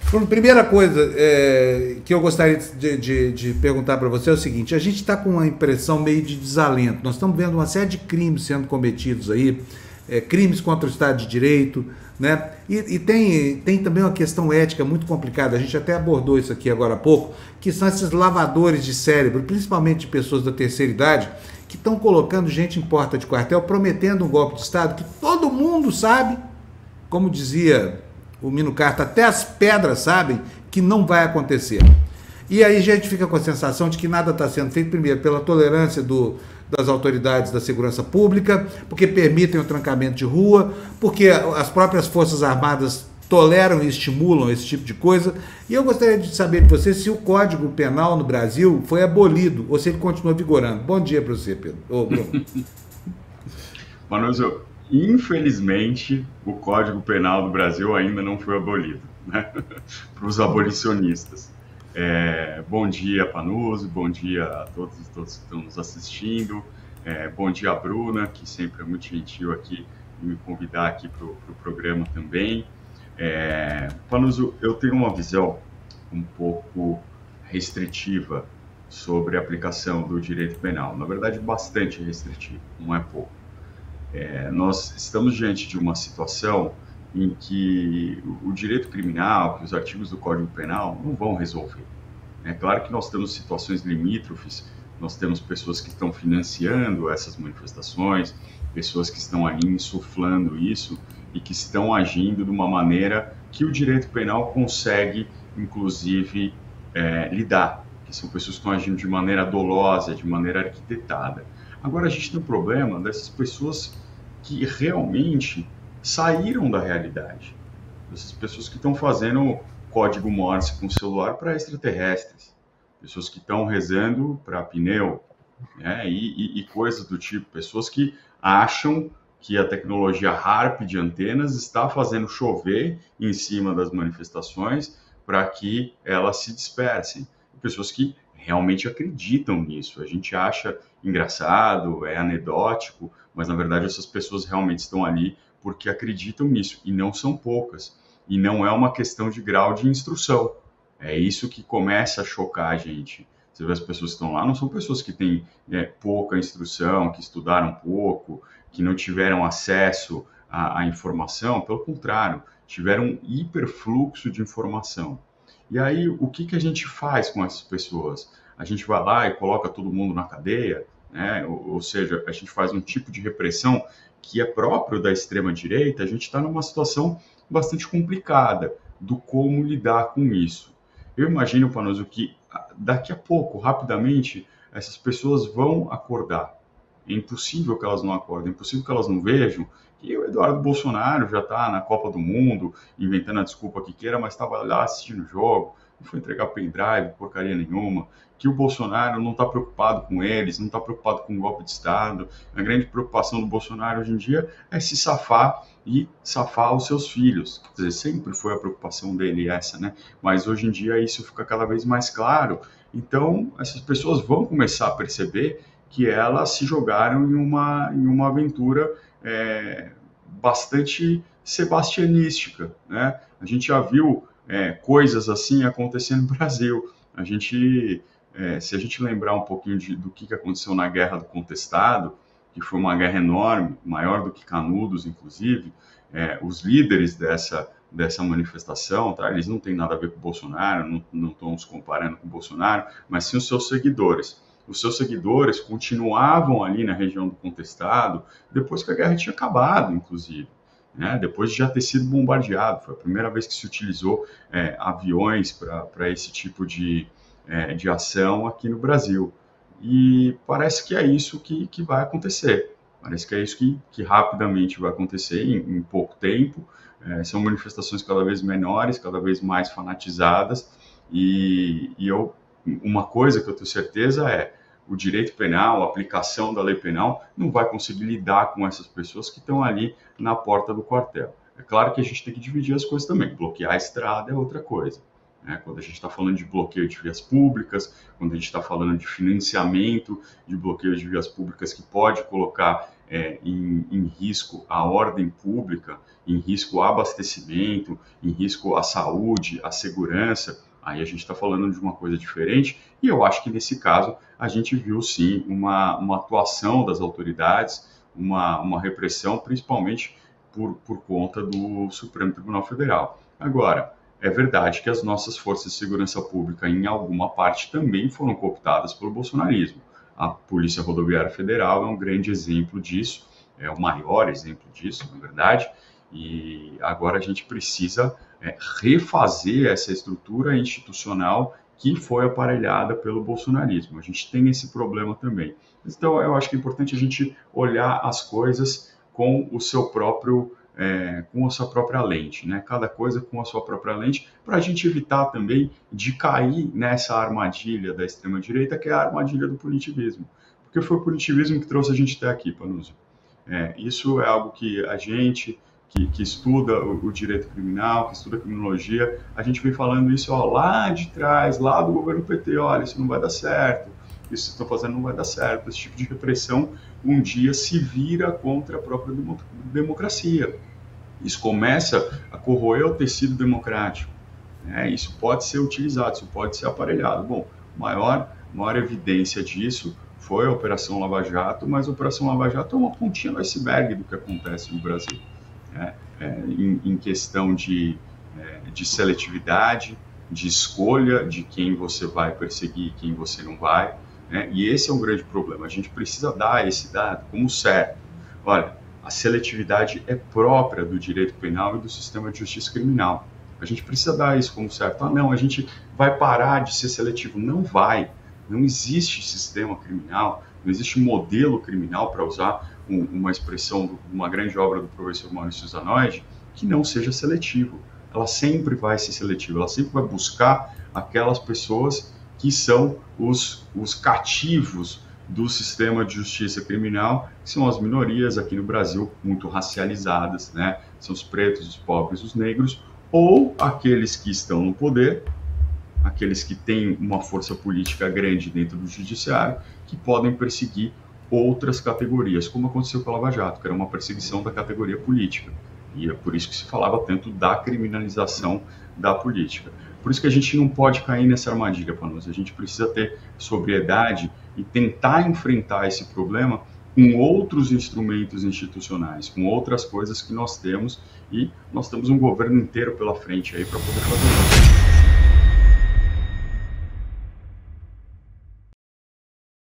Bruno, primeira coisa que eu gostaria de perguntar para você é o seguinte: a gente está com uma impressão meio de desalento. Nós estamos vendo uma série de crimes sendo cometidos aí, crimes contra o Estado de Direito, né? E tem também uma questão ética muito complicada. A gente até abordou isso aqui agora há pouco, que são esses lavadores de cérebro, principalmente de pessoas da terceira idade, que estão colocando gente em porta de quartel, prometendo um golpe de Estado que todo mundo sabe, como dizia o Mino Carta, até as pedras sabem que não vai acontecer. E aí a gente fica com a sensação de que nada está sendo feito, primeiro, pela tolerância das autoridades da segurança pública, porque permitem o trancamento de rua, porque as próprias Forças Armadas toleram e estimulam esse tipo de coisa. E eu gostaria de saber de você se o Código Penal no Brasil foi abolido ou se ele continua vigorando. Bom dia para você, Pedro. Bruno. Manoso, infelizmente, o Código Penal do Brasil ainda não foi abolido, né? Para os abolicionistas. Bom dia, Panuso, bom dia a todos que estão nos assistindo. Bom dia, Bruna, que sempre é muito gentil aqui em me convidar aqui para o programa também. Panuso, eu tenho uma visão um pouco restritiva sobre a aplicação do direito penal. Na verdade, bastante restritiva, não é pouco. Nós estamos diante de uma situação em que o direito criminal, que os artigos do Código Penal não vão resolver. É claro que nós temos situações limítrofes, nós temos pessoas que estão financiando essas manifestações, pessoas que estão ali insuflando isso e que estão agindo de uma maneira que o direito penal consegue, inclusive, lidar, que são pessoas que estão agindo de maneira dolosa, de maneira arquitetada. Agora, a gente tem um problema dessas pessoas que realmente saíram da realidade. Essas pessoas que estão fazendo código Morse com celular para extraterrestres. Pessoas que estão rezando para pneu, né? E coisas do tipo. Pessoas que acham que a tecnologia HARP de antenas está fazendo chover em cima das manifestações para que elas se dispersem. Pessoas que realmente acreditam nisso. A gente acha engraçado, é anedótico, mas na verdade essas pessoas realmente estão ali porque acreditam nisso, e não são poucas. E não é uma questão de grau de instrução. É isso que começa a chocar a gente. Você vê as pessoas que estão lá, não são pessoas que têm pouca instrução, que estudaram pouco, que não tiveram acesso à informação, pelo contrário, tiveram um hiperfluxo de informação. E aí, o que a gente faz com essas pessoas? A gente vai lá e coloca todo mundo na cadeia, né? Ou seja, a gente faz um tipo de repressão que é próprio da extrema-direita. A gente está numa situação bastante complicada do como lidar com isso. Eu imagino, Panoso, que daqui a pouco, rapidamente, essas pessoas vão acordar. É impossível que elas não acordem, é impossível que elas não vejam que o Eduardo Bolsonaro já está na Copa do Mundo, inventando a desculpa que queira, mas estava lá assistindo o jogo, não foi entregar pendrive, porcaria nenhuma, que o Bolsonaro não está preocupado com eles, não está preocupado com o golpe de Estado. A grande preocupação do Bolsonaro hoje em dia é se safar e safar os seus filhos. Quer dizer, sempre foi a preocupação dele essa, né? Mas hoje em dia isso fica cada vez mais claro. Então, essas pessoas vão começar a perceber que elas se jogaram em uma aventura bastante sebastianística, né? A gente já viu coisas assim acontecendo no Brasil. Se a gente lembrar um pouquinho do que aconteceu na Guerra do Contestado, que foi uma guerra enorme, maior do que Canudos, inclusive, os líderes dessa manifestação, tá? Eles não têm nada a ver com o Bolsonaro, não estão se comparando com o Bolsonaro, mas sim os seus seguidores. Os seus seguidores continuavam ali na região do Contestado depois que a guerra tinha acabado, inclusive, né? Depois de já ter sido bombardeado. Foi a primeira vez que se utilizou aviões para esse tipo de ação aqui no Brasil. E parece que é isso que vai acontecer. Parece que é isso que rapidamente vai acontecer em pouco tempo. São manifestações cada vez menores, cada vez mais fanatizadas. Uma coisa que eu tenho certeza o direito penal, a aplicação da lei penal, não vai conseguir lidar com essas pessoas que estão ali na porta do quartel. É claro que a gente tem que dividir as coisas também. Bloquear a estrada é outra coisa. Quando a gente está falando de bloqueio de vias públicas, quando a gente está falando de financiamento de bloqueio de vias públicas que pode colocar em risco a ordem pública, em risco o abastecimento, em risco a saúde, a segurança, aí a gente está falando de uma coisa diferente, e eu acho que nesse caso a gente viu sim uma atuação das autoridades, uma repressão, principalmente por conta do Supremo Tribunal Federal. Agora, é verdade que as nossas forças de segurança pública, em alguma parte, também foram cooptadas pelo bolsonarismo. A Polícia Rodoviária Federal é um grande exemplo disso, é o maior exemplo disso, na verdade, e agora a gente precisa refazer essa estrutura institucional que foi aparelhada pelo bolsonarismo. A gente tem esse problema também. Então, eu acho que é importante a gente olhar as coisas com o seu próprio, com a sua própria lente, né? Cada coisa com a sua própria lente, para a gente evitar também de cair nessa armadilha da extrema-direita, que é a armadilha do punitivismo. Porque foi o punitivismo que trouxe a gente até aqui, Panuzzi. Isso é algo que a gente, que estuda o direito criminal, que estuda a criminologia, a gente vem falando isso lá de trás, lá do governo PT, olha, isso não vai dar certo, isso que vocês estão fazendo não vai dar certo, esse tipo de repressão um dia se vira contra a própria democracia. Isso começa a corroer o tecido democrático, né? Isso pode ser utilizado, isso pode ser aparelhado. Bom, maior evidência disso foi a Operação Lava Jato, mas a Operação Lava Jato é uma pontinha do iceberg do que acontece no Brasil, né? Em questão de seletividade, de escolha de quem você vai perseguir e quem você não vai, né? E esse é um grande problema. A gente precisa dar esse dado como certo. Olha, a seletividade é própria do direito penal e do sistema de justiça criminal. A gente precisa dar isso como certo. Ah, não, a gente vai parar de ser seletivo. Não vai. Não existe sistema criminal, não existe modelo criminal, para usar uma expressão de uma grande obra do professor Maurício Zanoide, que não seja seletivo. Ela sempre vai ser seletiva, ela sempre vai buscar aquelas pessoas que são os cativos do sistema de justiça criminal, que são as minorias aqui no Brasil, muito racializadas, né? São os pretos, os pobres, os negros, ou aqueles que estão no poder, aqueles que têm uma força política grande dentro do judiciário, que podem perseguir outras categorias, como aconteceu com a Lava Jato, que era uma perseguição da categoria política. E é por isso que se falava tanto da criminalização da política. Por isso que a gente não pode cair nessa armadilha, Panuzzi. A gente precisa ter sobriedade e tentar enfrentar esse problema com outros instrumentos institucionais, com outras coisas que nós temos, e nós temos um governo inteiro pela frente aí para poder fazer isso.